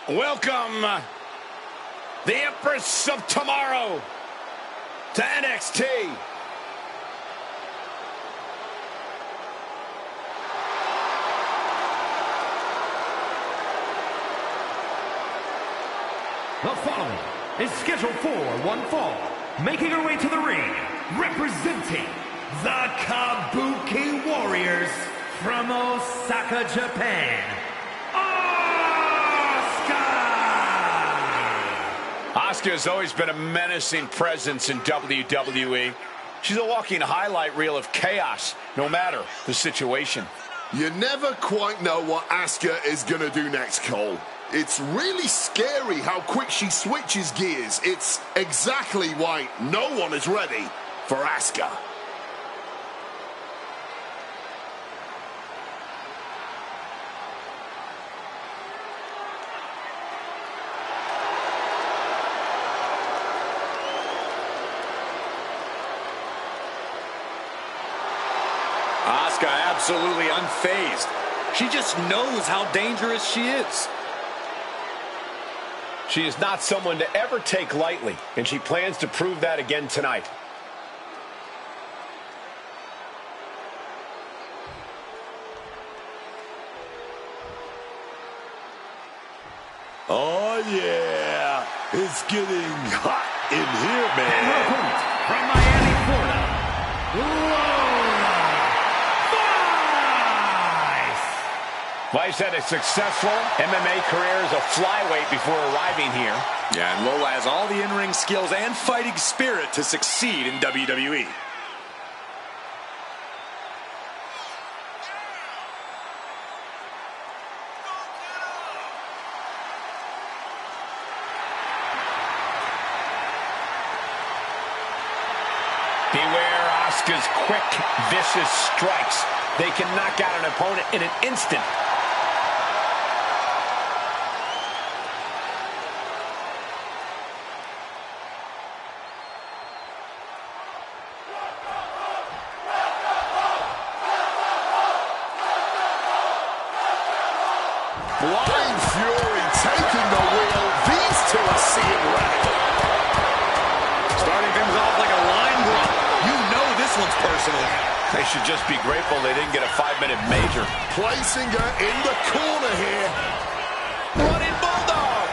Welcome, the Empress of Tomorrow, to NXT. The following is scheduled for one fall, making her way to the ring, representing the Kabuki Warriors from Osaka, Japan, Asuka has always been a menacing presence in WWE. She's a walking highlight reel of chaos, no matter the situation. You never quite know what Asuka is going to do next, Cole. It's really scary how quick she switches gears. It's exactly why no one is ready for Asuka. Asuka absolutely unfazed. She just knows how dangerous she is. She is not someone to ever take lightly, and she plans to prove that again tonight. Oh, yeah. It's getting hot in here, man. from Miami, Florida, Vice had a successful MMA career as a flyweight before arriving here. Yeah, and Lola has all the in-ring skills and fighting spirit to succeed in WWE. Beware Asuka's quick, vicious strikes. They can knock out an opponent in an instant. Blind Fury taking the wheel. These two are seeing red. Starting things off like a line brawl. You know this one's personal. They should just be grateful they didn't get a 5-minute major. Placing her in the corner here. Running Bulldog.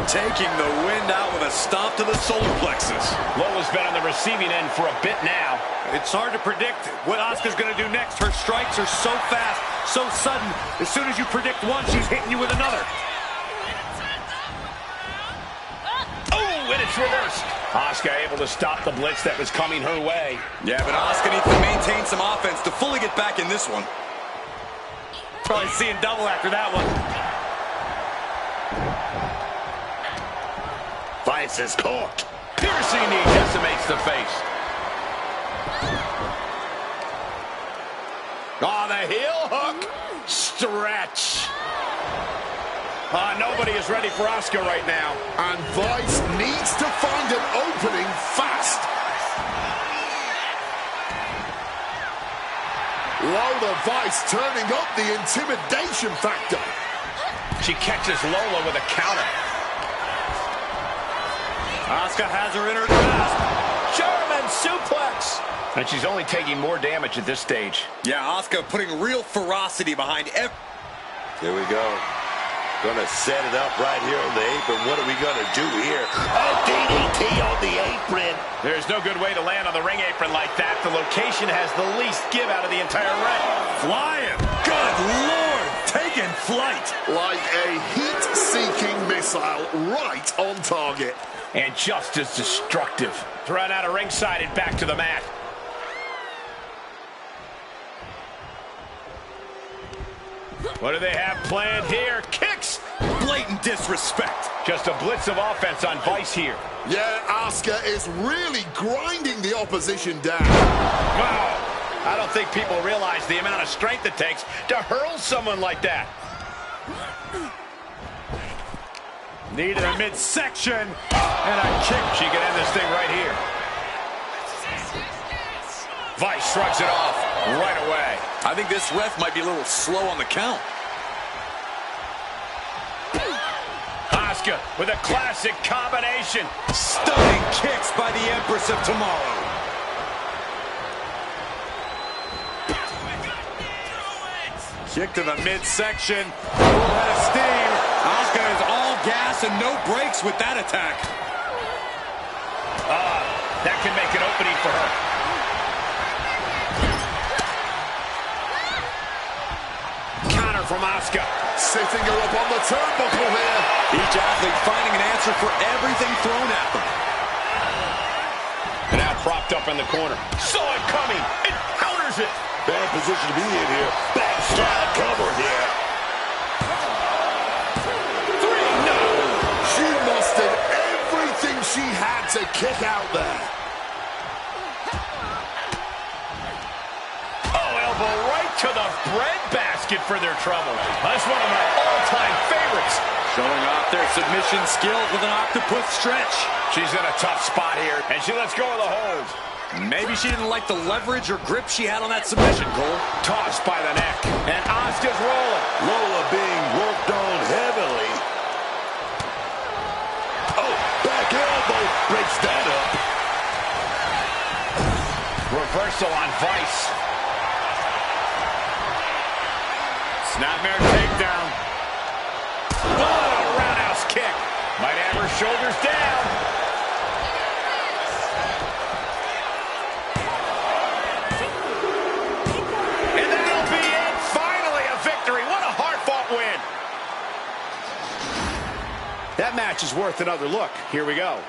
Taking the wind out with a stomp to the solar plexus. Lola's been on the receiving end for a bit now. It's hard to predict what Asuka's going to do next. Her strikes are so fast, so sudden. As soon as you predict one, she's hitting you with another. Oh, and it's reversed. Asuka able to stop the blitz that was coming her way. Yeah, but Asuka needs to maintain some offense to fully get back in this one. Probably seeing double after that one. Vice is caught. Piercing knee decimates the face. Oh, the heel hook. Stretch. Nobody is ready for Asuka right now. And Vice needs to find an opening fast. Lola Vice turning up the intimidation factor. She catches Lola with a counter. Asuka has her in her grasp. German suplex. And she's only taking more damage at this stage. Yeah, Asuka putting real ferocity behind every... Here we go. Gonna set it up right here on the apron. What are we gonna do here? A DDT on the apron. There's no good way to land on the ring apron like that. The location has the least give out of the entire ring. Flying. Good Lord. Taking flight. Like a heat-seeking missile right on target. And just as destructive. Thrown out of ringside and back to the mat. What do they have planned here? Kicks! Blatant disrespect. Just a blitz of offense on Vice here. Yeah, Asuka is really grinding the opposition down. Wow. I don't think people realize the amount of strength it takes to hurl someone like that. Knee to the midsection. And a kick. She can end this thing right here. Vice shrugs it off right away. I think this ref might be a little slow on the count. Asuka with a classic combination. Stunning kicks by the Empress of Tomorrow. Kick to the midsection. Full head of steam. Asuka is all gas and no brakes with that attack. That can make an opening for her. Counter from Asuka. Sitting her up on the turnbuckle here. Each athlete finding an answer for everything thrown at them. And now propped up in the corner. Saw it coming. It counters it. Bad position to be in here. Backslide cover here. 3, no. She mustered everything she had to kick out there. Oh, elbow right to the breadbasket for their trouble. That's one of my all-time favorites. Showing off their submission skills with an octopus stretch. She's in a tough spot here, and she lets go of the hold. Maybe she didn't like the leverage or grip she had on that submission, Cole. Tossed by the neck, and Asuka's rolling. Lola being worked on heavily. Oh, back elbow breaks that up. Reversal on Vice. Snapmare takedown. Oh, roundhouse kick. Might have her shoulders down. And that'll be it. Finally a victory. What a hard-fought win. That match is worth another look. Here we go.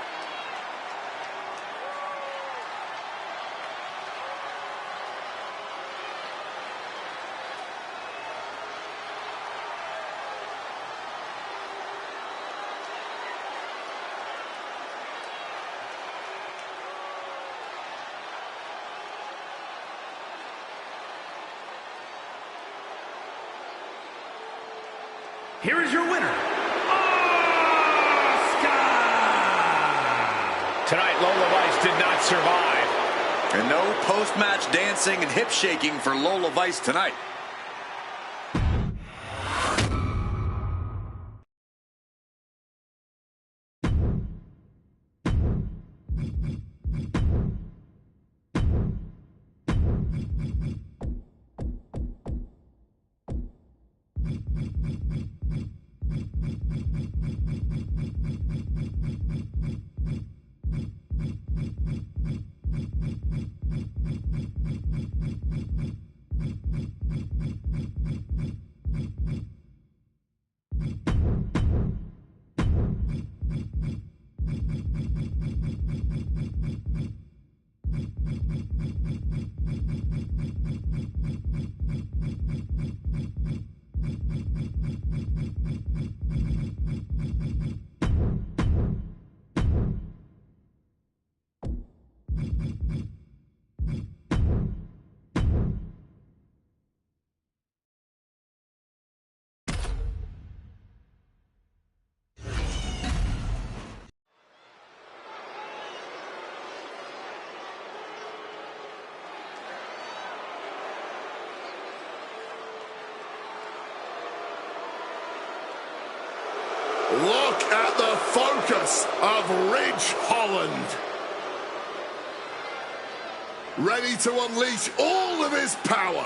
Here is your winner, Asuka! Tonight, Lola Vice did not survive. And no post-match dancing and hip shaking for Lola Vice tonight. Look at the focus of Ridge Holland. Ready to unleash all of his power.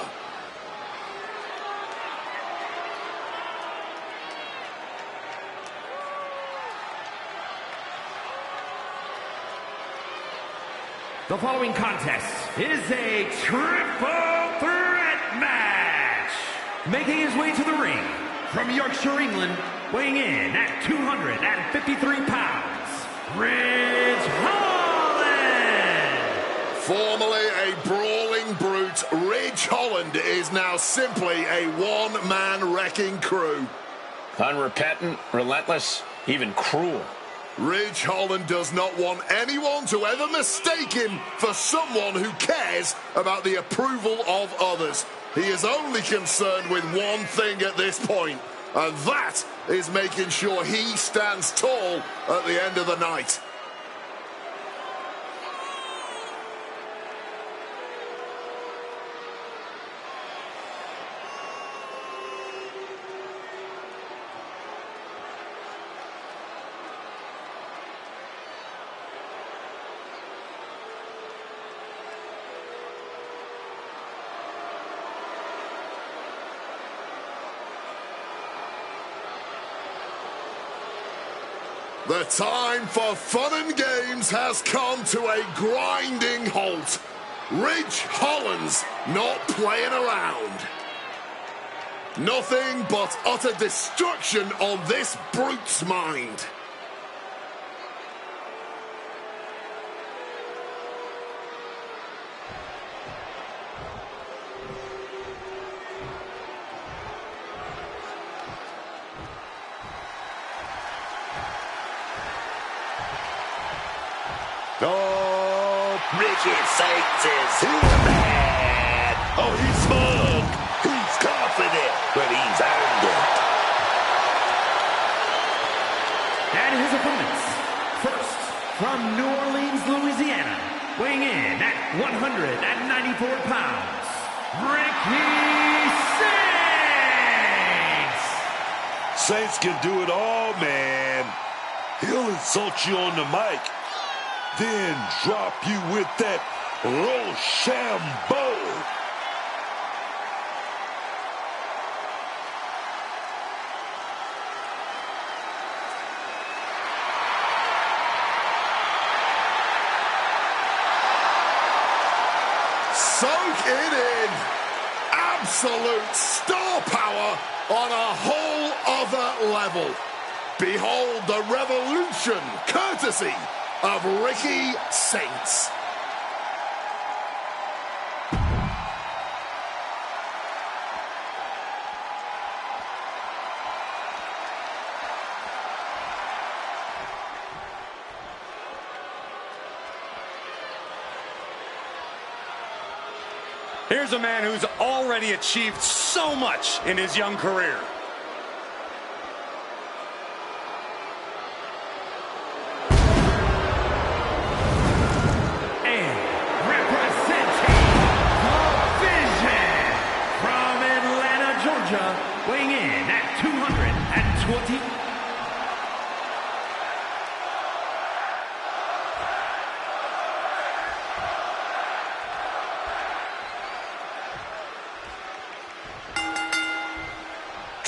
The following contest is a triple threat match. Making his way to the ring from Yorkshire, England, weighing in at 253 pounds, Ridge Holland. Formerly a brawling brute, Ridge Holland is now simply a one-man wrecking crew. Unrepentant, relentless, even cruel. Ridge Holland does not want anyone to ever mistake him for someone who cares about the approval of others. He is only concerned with one thing at this point, and that is making sure he stands tall at the end of the night. The time for fun and games has come to a grinding halt. Ridge Holland's not playing around. Nothing but utter destruction on this brute's mind. Oh, Ricky Saints is here, man. Oh, he's smug. He's confident, but he's earned it. And his opponents, first from New Orleans, Louisiana, weighing in at 194 pounds, Ricky Saints! Saints can do it all, man. He'll insult you on the mic, then drop you with that Rochambeau. Soak it in. Absolute star power on a whole other level. Behold the revolution, courtesy of Ricky Saints. Here's a man who's already achieved so much in his young career. And representing the Vision from Atlanta, Georgia, weighing in at 220.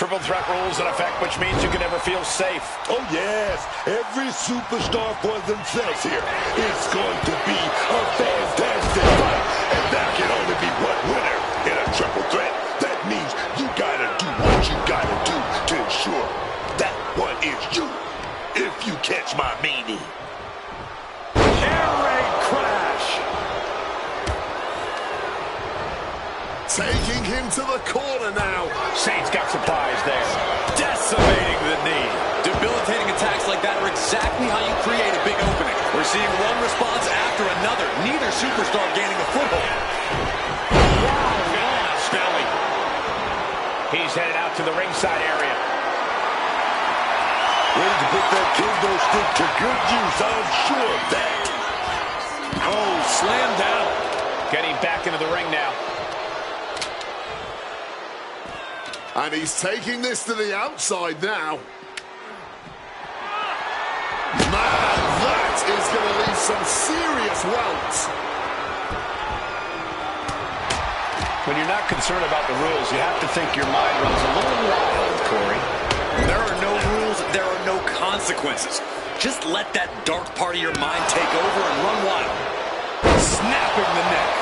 Triple threat rules in effect, which means you can never feel safe. Oh, yes. Every superstar for themselves here. It's going to be a fantastic fight. And there can only be one winner in a triple threat. That means you gotta do what you gotta do to ensure that one is you. If you catch my meaning. Air raid crash. Taking him to the corner now. Saints got supplies there. Decimating the knee. Debilitating attacks like that are exactly how you create a big opening. We're seeing one response after another. Neither superstar gaining a foothold. Wow, Stelly. He's headed out to the ringside area. Ready to put that kendo stick to good use, I'm sure of that. Oh, slam down. Getting back into the ring now. And he's taking this to the outside now. Man, that is going to leave some serious welts. When you're not concerned about the rules, you have to think your mind runs a little wild, Corey. There are no rules, there are no consequences. Just let that dark part of your mind take over and run wild. Snapping the neck.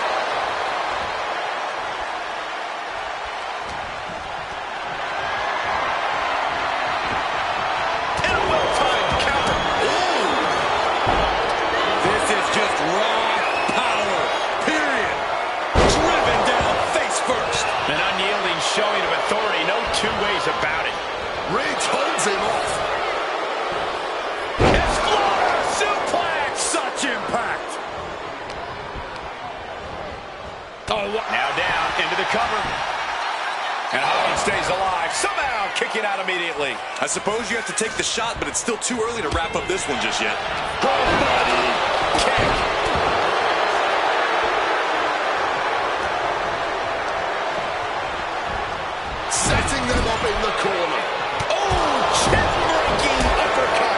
And a well-timed counter. Ooh. This is just raw power, period. Driven down face first. An unyielding showing of authority, no two ways about it. Ridge holds him off. Exploder suplex. Such impact. Oh, now down into the cover. And Holland stays alive, somehow kicking out immediately. I suppose you have to take the shot, but it's still too early to wrap up this one just yet. Kick. Setting them up in the corner. Oh, chin-breaking uppercut.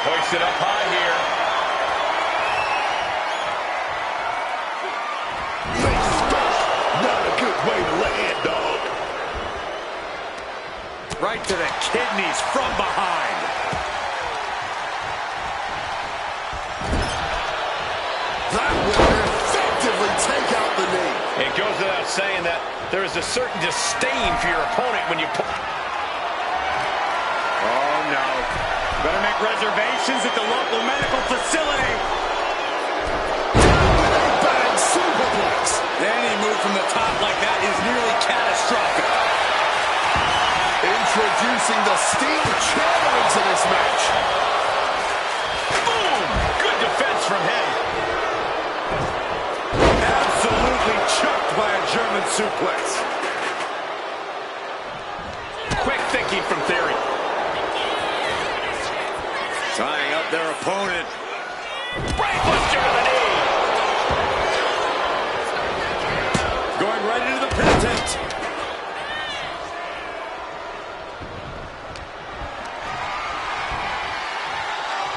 Hoisted up high here. Face first, not a good way to land, dog. Right to the kidneys from behind. That will effectively take out the knee. It goes without saying that there is a certain disdain for your opponent when you put... Oh, no. Better make reservations at the local medical facility. Down with a bang superplex. Any move from the top like that is nearly catastrophic. Introducing the steel chair into this match. Boom! Good defense from him. Absolutely chucked by a German suplex. Quick thinking from Theory. Tying up their opponent. Brainbuster to the knee. Going right into the pin attempt.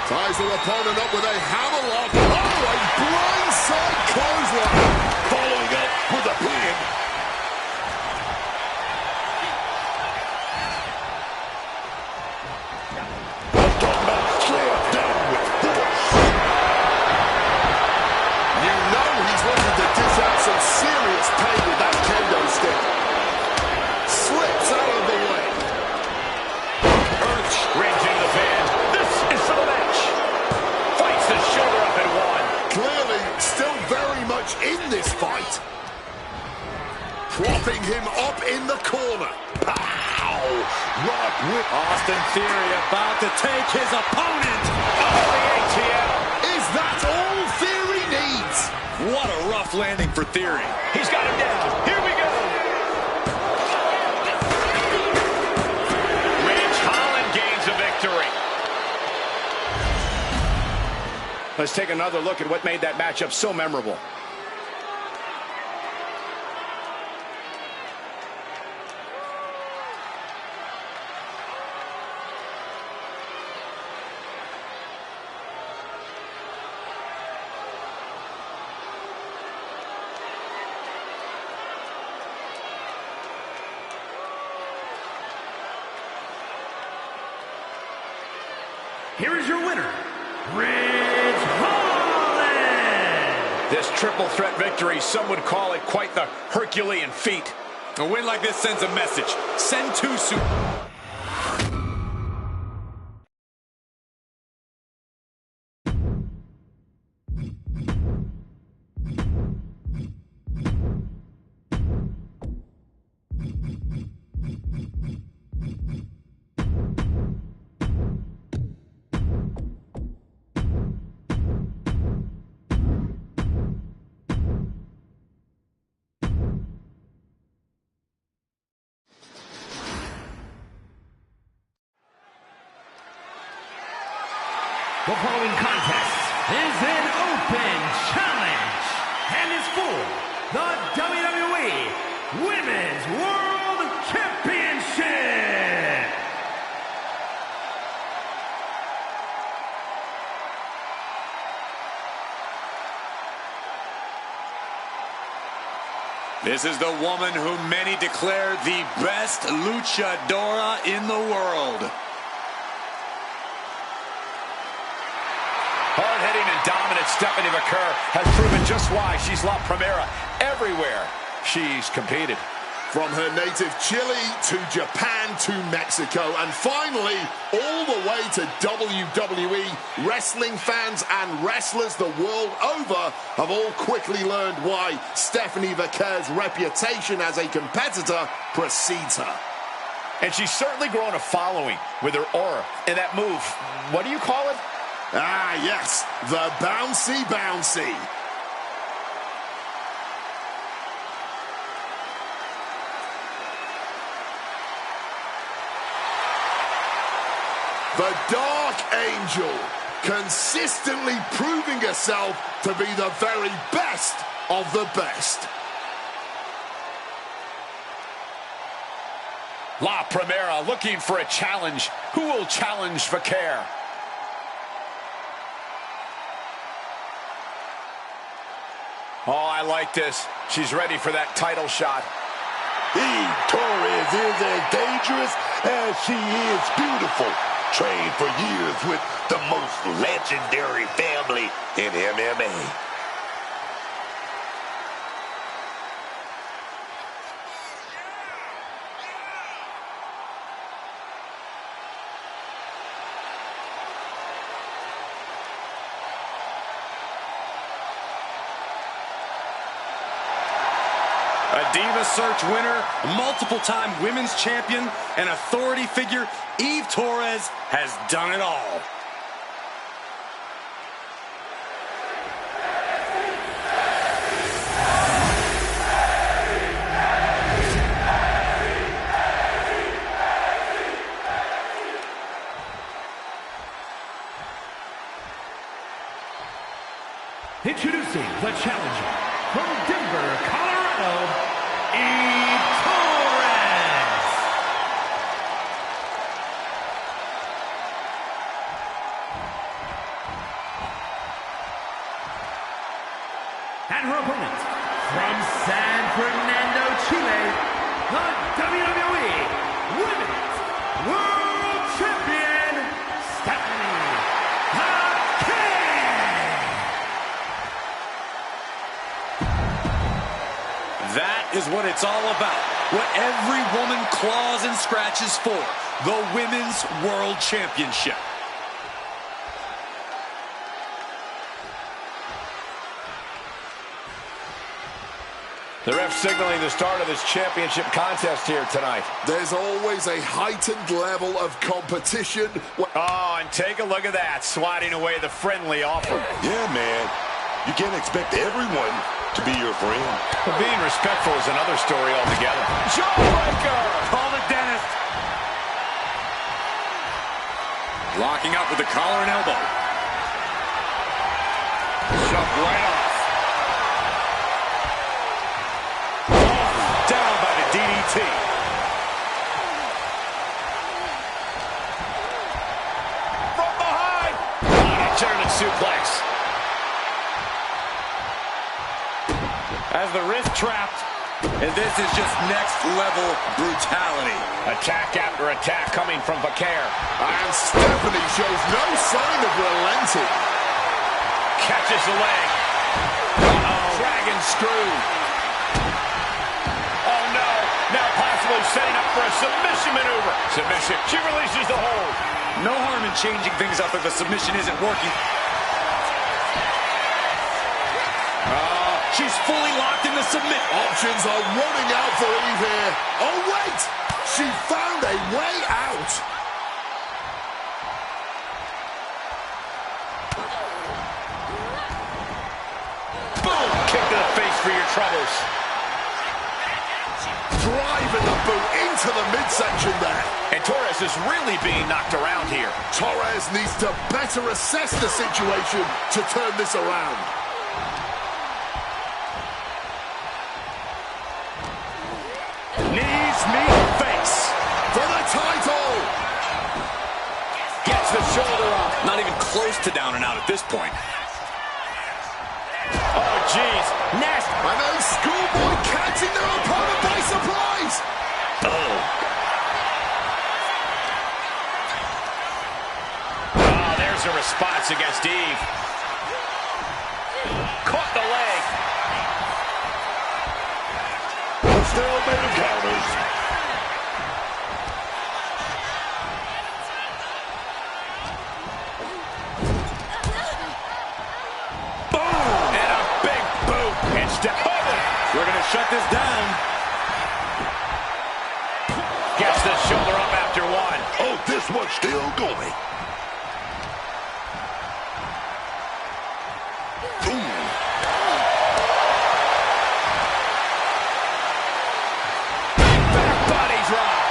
Ties her opponent up with a hammerlock. Oh, a blindside clothesline. Following up with a pin. I'm talking about slam down with force. You know he's looking to dish out some serious pain with that kendo stick. Slips out of the way. Urge rings into the fan. This is for the match. Fights the shoulder up and one. Clearly still very much in this fight. Propping him up in the corner. Pow! Rock with Austin Theory about to take his opponent. Oh, the ATL. Is that all Theory needs? What a rough landing for Theory. He's got him down. Here we go. Ridge Holland gains a victory. Let's take another look at what made that matchup so memorable. Here is your winner, Ridge Holland. This triple threat victory, some would call it quite the Herculean feat. A win like this sends a message. Send two super. The following contest is an open challenge and is for the WWE Women's World Championship. This is the woman who many declare the best luchadora in the world. Hard-hitting and dominant Stephanie McCurr has proven just why she's La Primera everywhere she's competed. From her native Chile to Japan to Mexico and finally all the way to WWE, wrestling fans and wrestlers the world over have all quickly learned why Stephanie McCurr's reputation as a competitor precedes her. And she's certainly grown a following with her aura and that move. What do you call it? Ah, yes, the bouncy bouncy. The Dark Angel, consistently proving herself to be the very best of the best. La Primera looking for a challenge. Who will challenge Vaquer? Oh, I like this. She's ready for that title shot. Victoria. is as dangerous as she is beautiful. Trained for years with the most legendary family in MMA. A Diva Search winner, multiple-time women's champion, and authority figure, Eve Torres has done it all. Introducing the challenger from Denver, Colorado, Eve Torres. And her opponent from San Fernando, Chile, the WWE Women's World Champion, Stephanie That is what it's all about. What every woman claws and scratches for. The Women's World Championship. The ref signaling the start of this championship contest here tonight. There's always a heightened level of competition. Oh, and take a look at that, swatting away the friendly offer. Yeah, man. You can't expect everyone to be your friend. But being respectful is another story altogether. Jawbreaker! Call the dentist. Locking up with the collar and elbow. Shove right off. Down by the DDT. From behind! German suplex. As the wrist trapped. And this is just next level brutality. Attack after attack coming from Vaquer. And Stephanie shows no sign of relenting. Catches the leg. Uh-oh. Dragon screw. Oh no. Now possibly setting up for a submission maneuver. Submission. She releases the hold. No harm in changing things up if a submission isn't working. She's fully locked in the submit. Options are running out for Eve here. Oh, wait! She found a way out. Boom! Kick to the face for your troubles. Driving the boot into the midsection there. And Torres is really being knocked around here. Torres needs to better assess the situation to turn this around. Knees meet face. For the title. Gets the shoulder up. Not even close to down and out at this point. Oh, jeez. Nasty. And a schoolboy catching their opponent by surprise. Oh, there's a response against Eve. Caught the leg. Still made of counters. Boom! And a big boot. And step over. We're going to shut this down. Gets the shoulder up after one. Oh, this one's still going.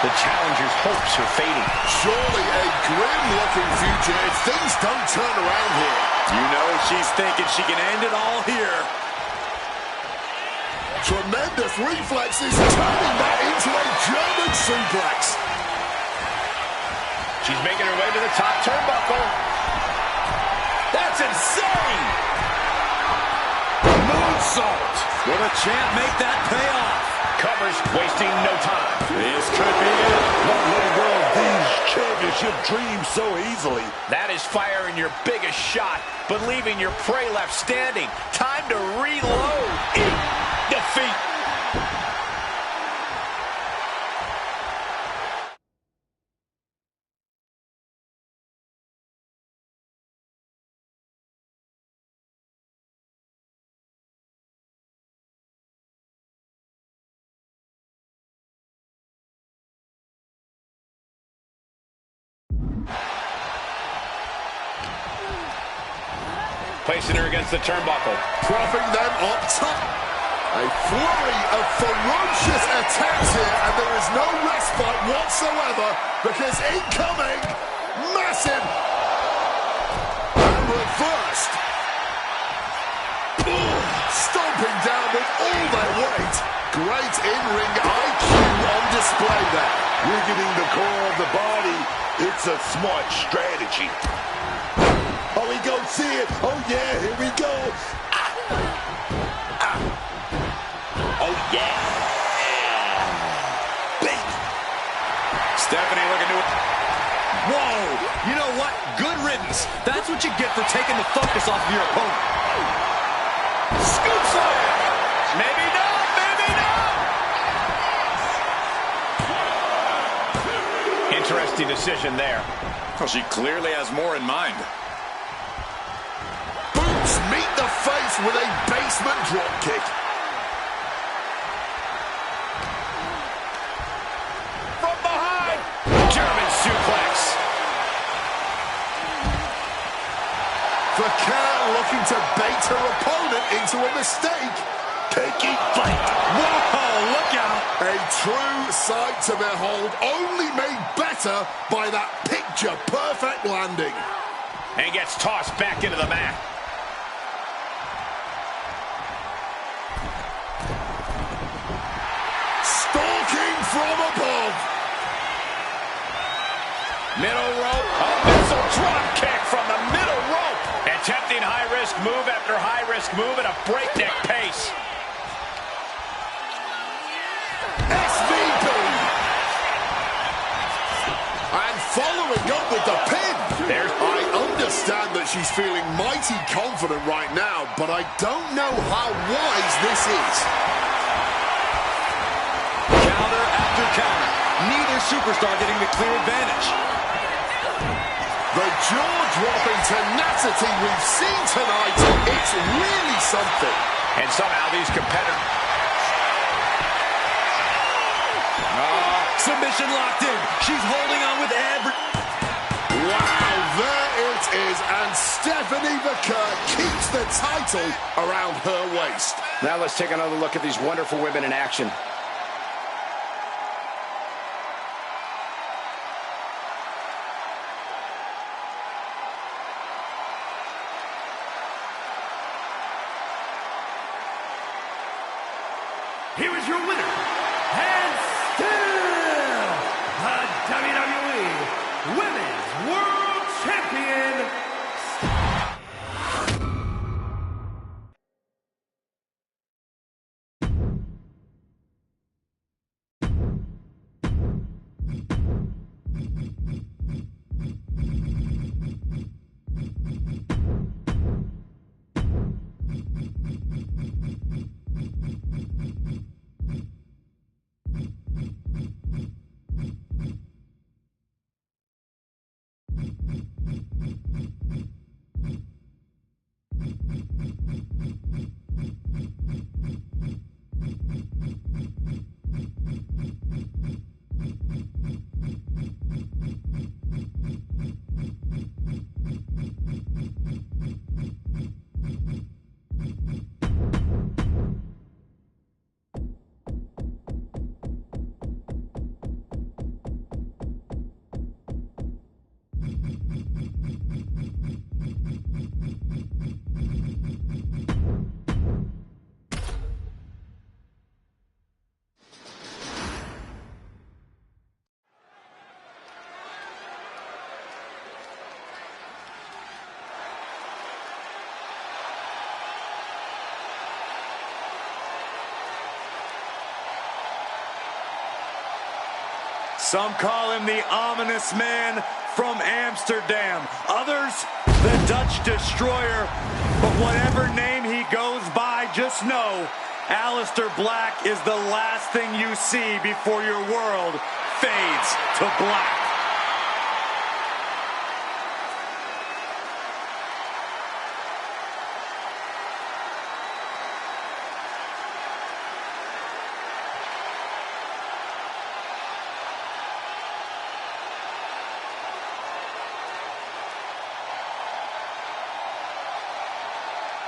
The challenger's hopes are fading. Surely a grim-looking future if things don't turn around here. You know she's thinking she can end it all here. Tremendous reflexes, turning that into a German suplex. She's making her way to the top turnbuckle. That's insane! Moonsault. Will the champ make that pay off? Covers, wasting no time. This could be it. Don't let go of these championship dreams so easily. That is firing your biggest shot, but leaving your prey left standing. Time to reload. Eat defeat. Placing her against the turnbuckle. Propping them up top. A flurry of ferocious attacks here, and there is no respite whatsoever, because incoming, massive, and reversed. Stomping down with all their weight. Great in-ring IQ on display there. Weakening the core of the body. It's a smart strategy. Oh, we go see it. Oh, yeah, here we go. Oh, yeah. Big. Stephanie looking to it. Whoa. You know what? Good riddance. That's what you get for taking the focus off of your opponent. Scoop slam. Maybe not, maybe not. Interesting decision there. Well, she clearly has more in mind. Boots meet the face with a basement dropkick. From behind. German suplex. Vaquer looking to bait her opponent into a mistake. Taking flight. Whoa, look out. A true sight to behold, only made better by that picture-perfect landing. And gets tossed back into the mat. Stalking from above. Middle rope. A missile drop kick from the middle rope. Attempting high-risk move after high-risk move at a breakneck pace. SVP. And following up with the pin. I understand that she's feeling mighty confident right now, but I don't know how wise this is. Counter after counter. Neither superstar getting the clear advantage. The jaw-dropping tenacity we've seen tonight, it's really something. And somehow these competitors... Submission locked in. She's holding on with every... Wow, there it is, and Stephanie Vaquer keeps the title around her waist. Now let's take another look at these wonderful women in action. Here is your winner, and still the WWE Women's World Champion, Some call him the ominous man from Amsterdam. Others, the Dutch Destroyer. But whatever name he goes by, just know Aleister Black is the last thing you see before your world fades to black.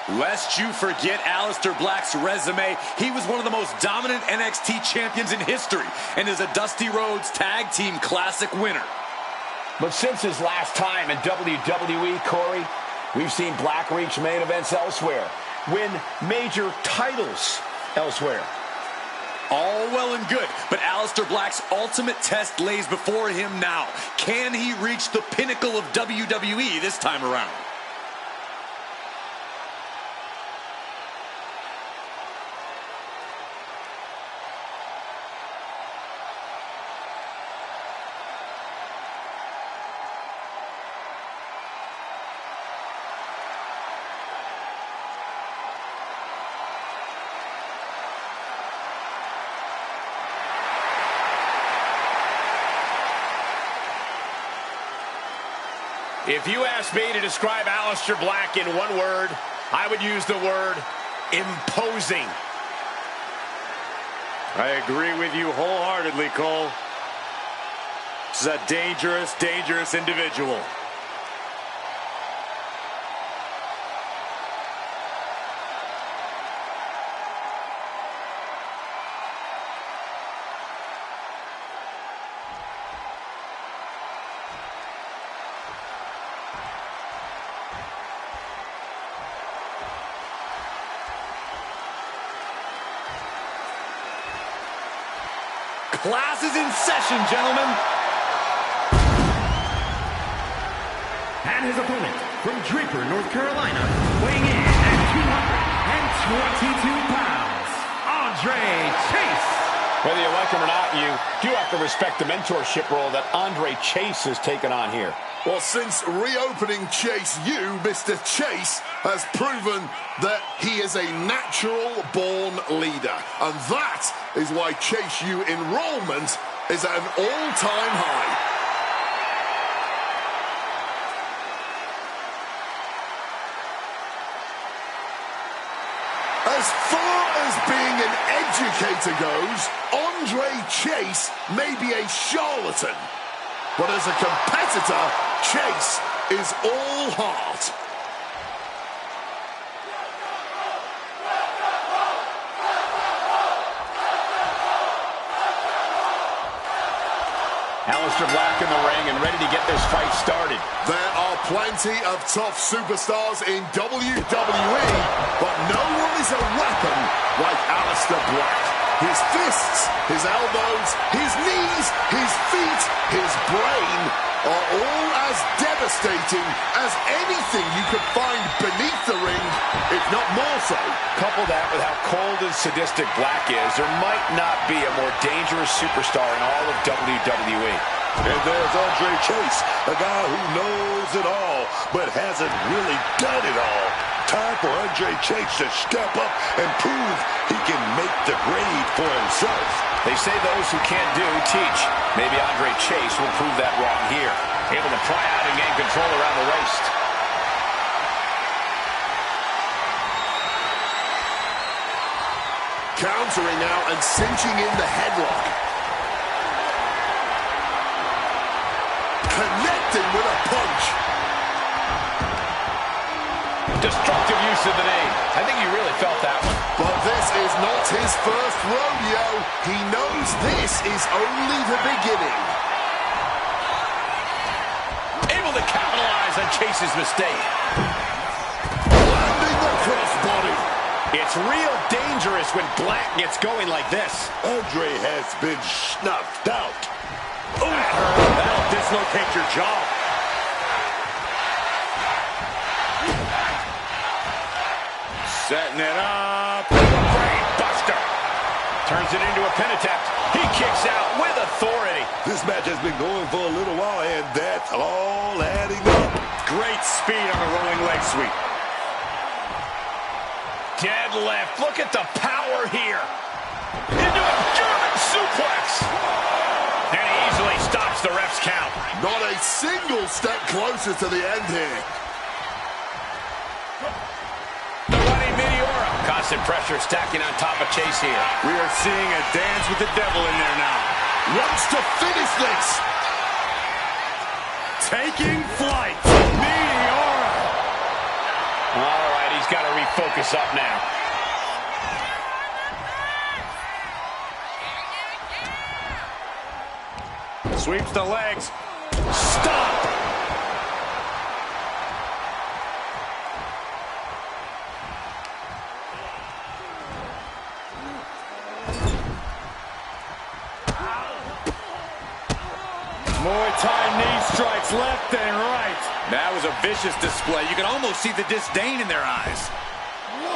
Lest you forget Aleister Black's resume, he was one of the most dominant NXT champions in history and is a Dusty Rhodes Tag Team Classic winner. But since his last time in WWE, Corey, we've seen Black reach main events elsewhere, win major titles elsewhere. All well and good, but Aleister Black's ultimate test lays before him now. Can he reach the pinnacle of WWE this time around? If you asked me to describe Aleister Black in one word, I would use the word imposing. I agree with you wholeheartedly, Cole. This is a dangerous, dangerous individual. Class is in session, gentlemen. And his opponent from Draper, North Carolina, weighing in at 222 pounds, Andre Chase. Whether you like him or not, you do have to respect the mentorship role that Andre Chase has taken on here. Well, since reopening Chase U, Mr. Chase has proven that he is a natural-born leader. And that is why Chase U enrollment is at an all-time high. As far as being an educator goes, Andre Chase may be a charlatan. But as a competitor, Chase is all heart. Aleister Black in the ring and ready to get this fight started. There are plenty of tough superstars in WWE, but no one is a weapon like Aleister Black. His fists, his elbows, his knees, his feet, his brain are all as devastating as anything you could find beneath the ring, if not more so. Couple that with how cold and sadistic Black is, there might not be a more dangerous superstar in all of WWE. And there's Andre Chase, a guy who knows it all, but hasn't really done it all. Time for Andre Chase to step up and prove he can make the grade for himself. They say those who can't do, teach. Maybe Andre Chase will prove that wrong here. Able to pry out and gain control around the waist. Countering out and cinching in the headlock. Connecting with a punch. Destructive use of the name. I think he really felt that one. But this is not his first rodeo. He knows this is only the beginning. Able to capitalize on Chase's mistake. Landing the crossbody. It's real dangerous when Black gets going like this. Andre has been snuffed out. Ooh, that'll dislocate your jaw. Setting it up. Brain buster. Turns it into a pin attempt. He kicks out with authority. This match has been going for a little while, and that's all adding up. Great speed on the rolling leg sweep. Deadlift. Look at the power here. Into a German suplex. And he easily stops the ref's count. Not a single step closer to the end here. The running Meteora. Constant pressure stacking on top of Chase here. We are seeing a dance with the devil in there now. Wants to finish this. Taking flight. Meteora. All right, he's got to refocus up now. Sweeps the legs. Stop! Muay Thai knee strikes left and right. That was a vicious display. You can almost see the disdain in their eyes. 1,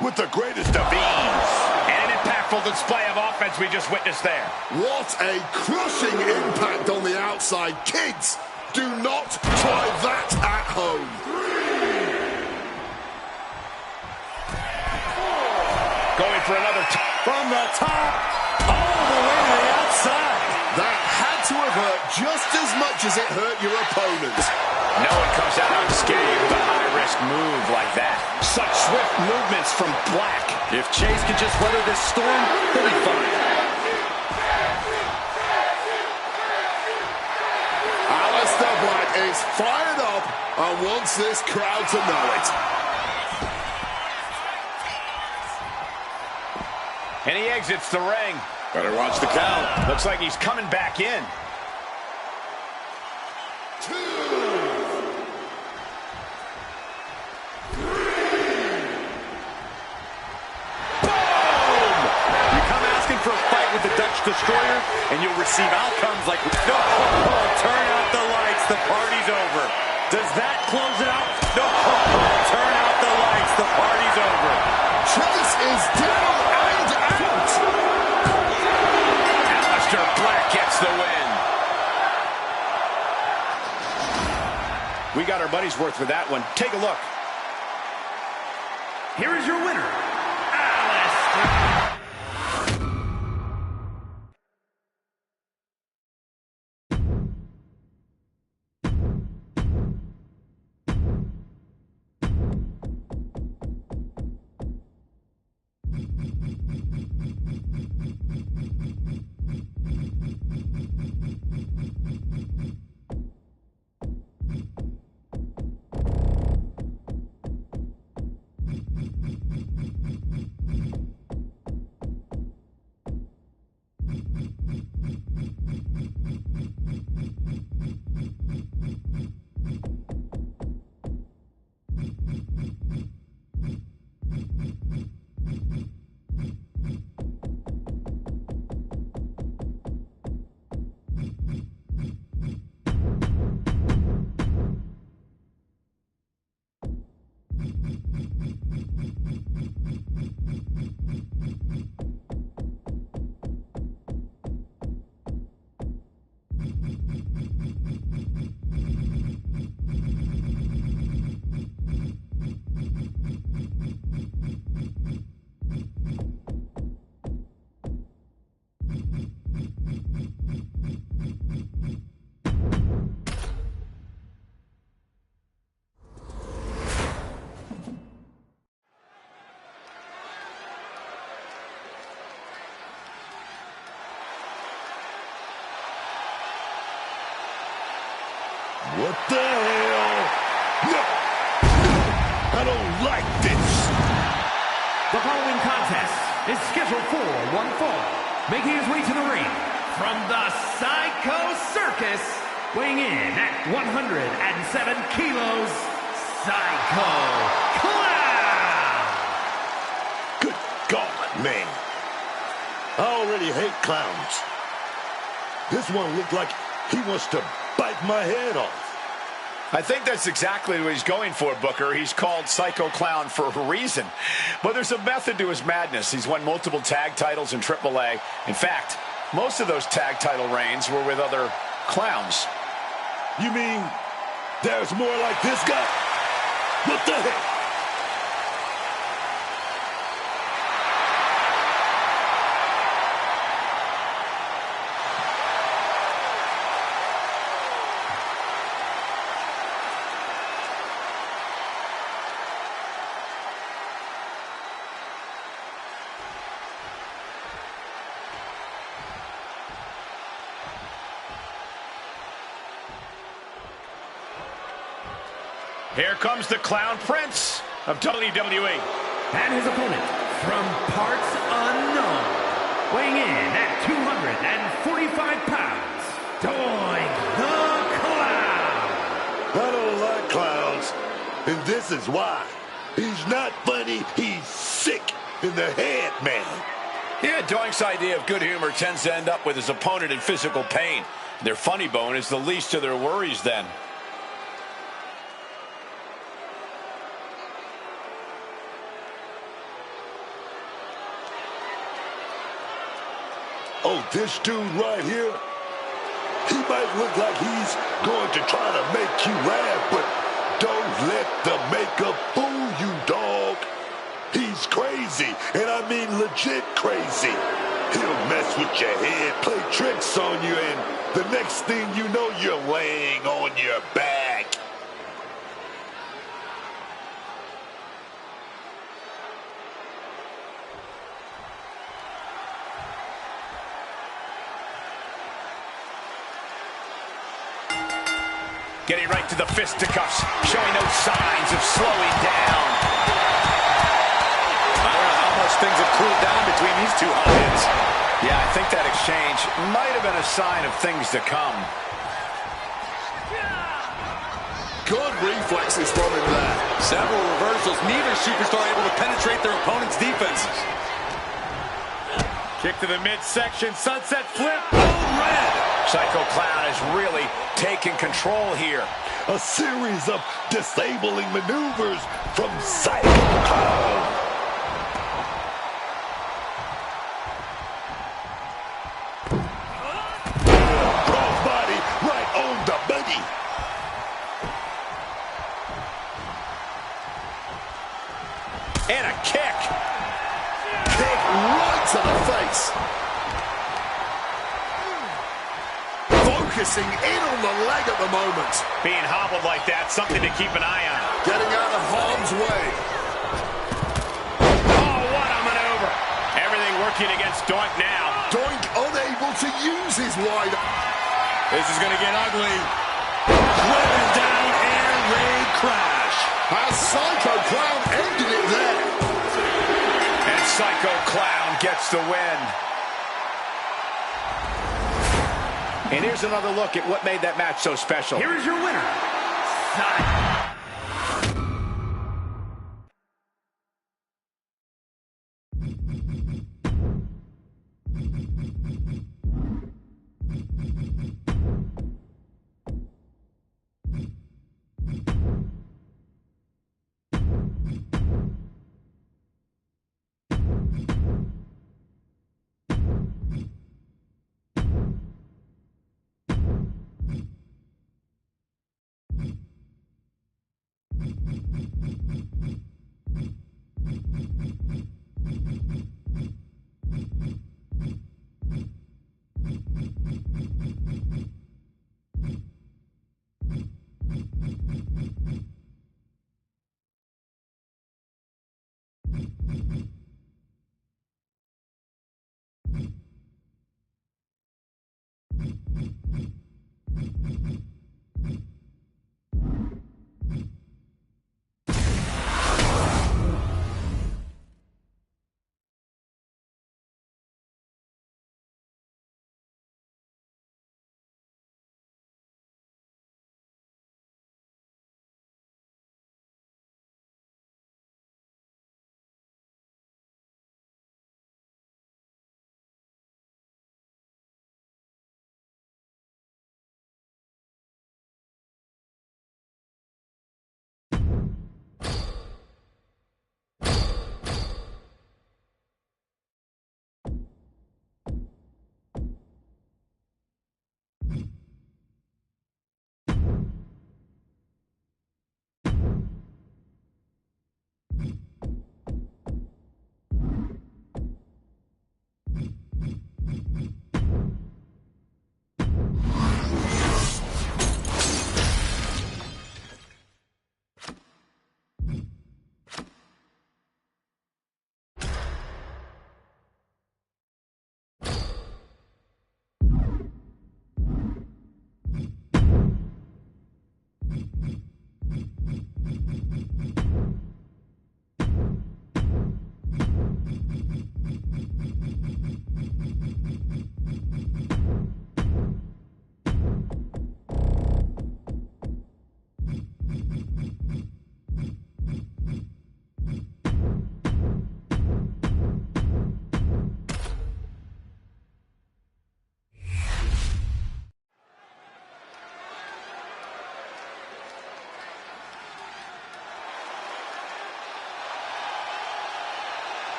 2. With the greatest of ease. And an impactful display of offense we just witnessed there. What a crushing impact on the outside. Kids, do not try that at home. Going for another from the top, all the way to the outside. That had to have hurt just as much as it hurt your opponent. No one comes out unscathed with a high-risk move like that. Such swift movements from Black. If Chase can just weather this storm, he'll be fine. Aleister Black is fired up and wants this crowd to know it. And he exits the ring. Better watch the count. Looks like he's coming back in. 2, 3. Boom! You come asking for a fight with the Dutch Destroyer, and you'll receive outcomes like, no, turn out the lights, the party's over. Does that close it out? No, turn out the lights, the party's over. Chase is down and out. Aleister Black gets the win. We got our money's worth with that one. Take a look. Here is your winner, Aleister. What the hell? No! I don't like this. The following contest is scheduled for one fall. Making his way to the ring from the Psycho Circus, weighing in at 107 kilos, Psycho Clown! Good God, man. I already hate clowns. This one looked like he wants to bite my head off. I think that's exactly what he's going for, Booker. He's called Psycho Clown for a reason. But there's a method to his madness. He's won multiple tag titles in AAA. In fact, most of those tag title reigns were with other clowns. You mean there's more like this guy? What the heck? Here comes the Clown Prince of WWE. And his opponent, from parts unknown, weighing in at 245 pounds, Doink the Clown. I don't like clowns, and this is why. He's not funny, he's sick in the head, man. Yeah, Doink's idea of good humor tends to end up with his opponent in physical pain. Their funny bone is the least of their worries then. Oh, this dude right here, he might look like he's going to try to make you laugh, but don't let the makeup fool you, dog. He's crazy, and I mean legit crazy. He'll mess with your head, play tricks on you, and the next thing you know, you're laying on your back. Getting right to the fisticuffs, showing no signs of slowing down. I don't know how much things have cooled down between these two hot-heads. Yeah, I think that exchange might have been a sign of things to come. Good reflexes from him there. Several reversals, neither superstar able to penetrate their opponent's defenses. Kick to the midsection, sunset flip, boom, red. Psycho Clown is really taking control here. A series of disabling maneuvers from Psycho Clown. Crossbody right on the booty. And a kick. Kick right to the face. Focusing in on the leg at the moment. Being hobbled like that, something to keep an eye on. Getting out of harm's way. Oh, what a maneuver. Everything working against Doink now. Doink unable to use his wide. This is going to get ugly. Driven down, air raid crash. Has Psycho Clown ended it there. And Psycho Clown gets the win. And here's another look at what made that match so special. Here is your winner, Psycho.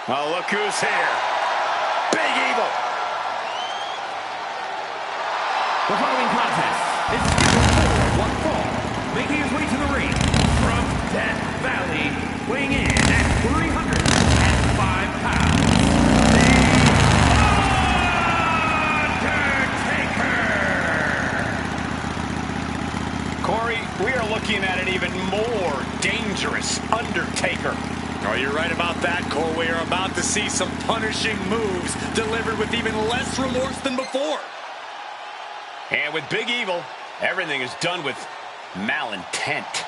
Oh, look who's here. Big Evil. The following contest is scheduled for one fall. Making his way to the ring from Death Valley, weighing in at 305 pounds, the Undertaker! Corey, we are looking at an even more dangerous Undertaker. Oh, you're right about that, Cole. We are about to see some punishing moves delivered with even less remorse than before. And with Big Evil, everything is done with malintent.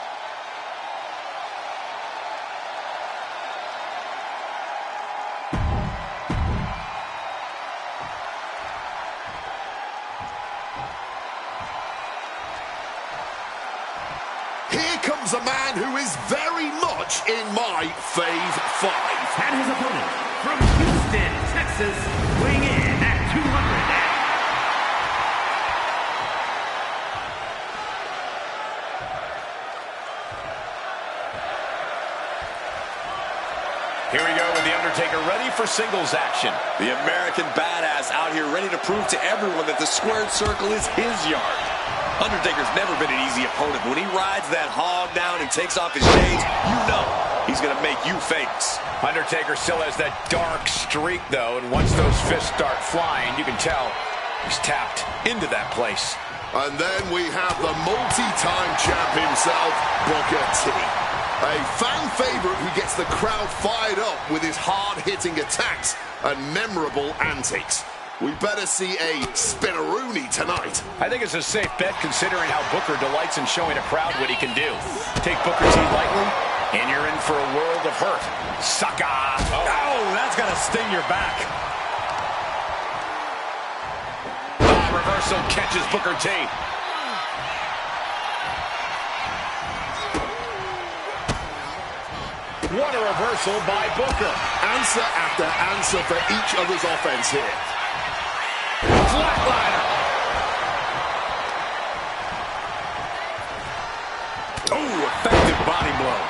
Here comes a man who is very much in my fave 5. And his opponent from Houston, Texas, weighing in at 200. Here we go with The Undertaker ready for singles action. The American Badass out here ready to prove to everyone that the squared circle is his yard. Undertaker's never been an easy opponent, but when he rides that hog down and takes off his shades, you know he's going to make you famous. Undertaker still has that dark streak, though, and once those fists start flying, you can tell he's tapped into that place. And then we have the multi-time champ himself, Booker T. A fan favorite who gets the crowd fired up with his hard-hitting attacks and memorable antics. We better see a spinneroonie tonight. I think it's a safe bet considering how Booker delights in showing a crowd what he can do. Take Booker T lightly, and you're in for a world of hurt. Sucker! Oh, that's got to sting your back. Reversal catches Booker T. What a reversal by Booker. Answer after answer for each other's offense here. Flatliner. Oh, effective body blow.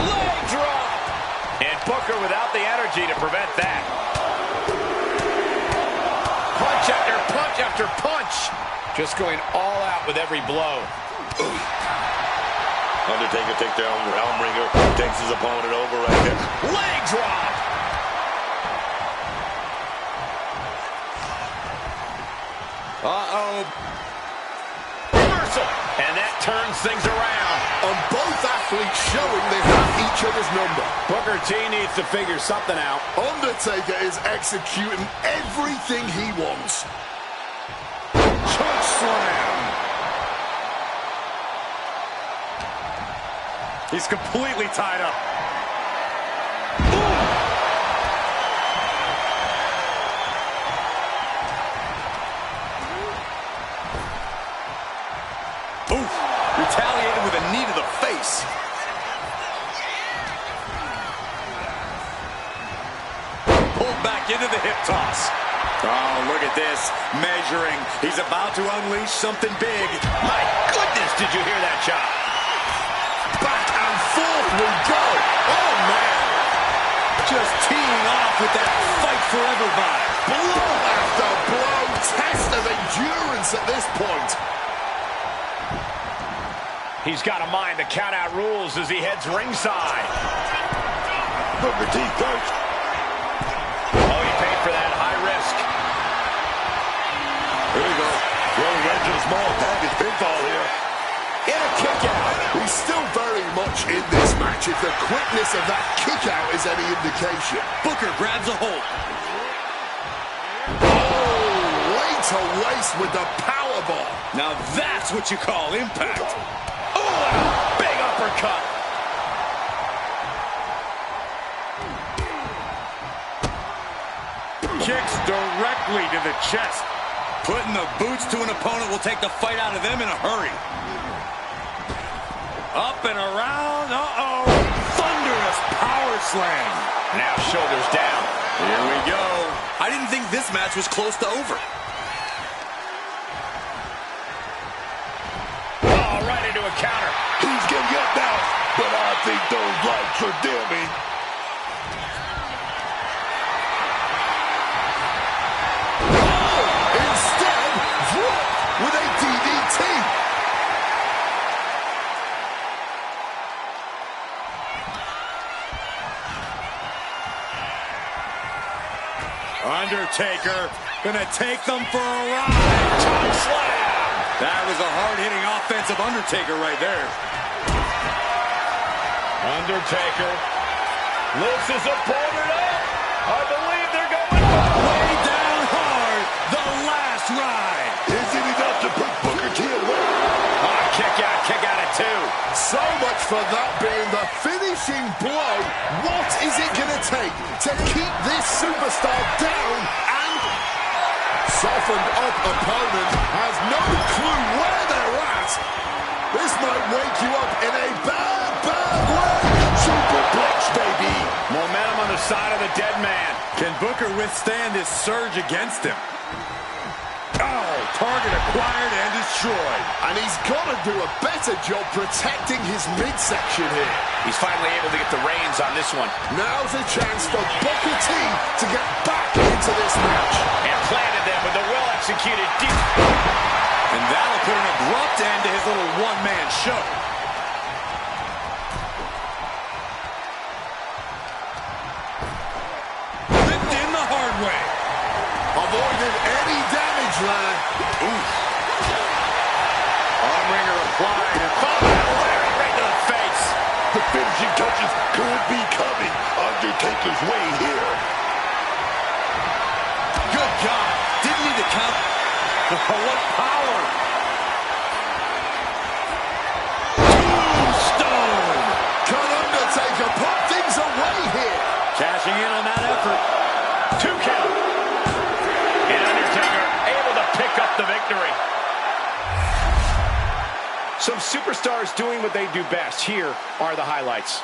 Leg drop. And Booker without the energy to prevent that. Punch after punch after punch. Just going all out with every blow. Undertaker takes down the Helm Ringer, takes his opponent over right there. Leg drop. Uh-oh. Reversal. And that turns things around. And both athletes showing they have each other's number. Booker T needs to figure something out. Undertaker is executing everything he wants. Choke slam. He's completely tied up. Oof. Retaliated with a knee to the face. Pulled back into the hip toss. Oh, look at this. Measuring. He's about to unleash something big. My goodness, did you hear that shot? Back and forth we go. Oh, man. Just teeing off with that fight forever vibe. Blow after blow. Test of endurance at this point. He's got to mind the count-out rules as he heads ringside. Booker T first. Oh, he paid for that high risk. Here we go. Going right to the small package pinfall here. In a kick out. He's still very much in this match if the quickness of that kick out is any indication. Booker grabs a hold. Oh, way to waist with the power bomb. Now that's what you call impact. Oh, and a big uppercut. Kicks directly to the chest. Putting the boots to an opponent will take the fight out of them in a hurry. Up and around. Uh-oh. Thunderous power slam. Now shoulders down. Here we go. I didn't think this match was close to over. Oh, right into a counter. He's can get down, but I think those lights are dimming. Instead, dropped with a DDT. Undertaker gonna take them for a ride. Choke slam. That was a hard-hitting offensive Undertaker right there. Undertaker lifts his opponent up. I believe they're going Way down hard. The last ride. Is it enough to put Booker T away? Oh, kick out at 2. So much for that being the finishing blow. What is it going to take to keep this superstar down? And softened up opponent has no clue where they're at. This might wake you up in a bad, bad way. Superplex, baby. Momentum on the side of the dead man. Can Booker withstand this surge against him? Oh, target acquired and destroyed. And he's got to do a better job protecting his midsection here. He's finally able to get the reins on this one. Now's a chance for Booker T to get back into this match. And planted them with a well-executed deep. And that'll put an abrupt end to his little one-man show. Flipped in the hard way. Avoided any damage there. Oof. Armringer applied and followed Larry right to the face. The finishing touches could be coming Undertaker's way here. Good God. Didn't need to count. What power. Tombstone. Can Undertaker put things away here? Cashing in on that effort. 2 count. And Undertaker able to pick up the victory. Some superstars doing what they do best. Here are the highlights.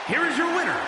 Here is your winner,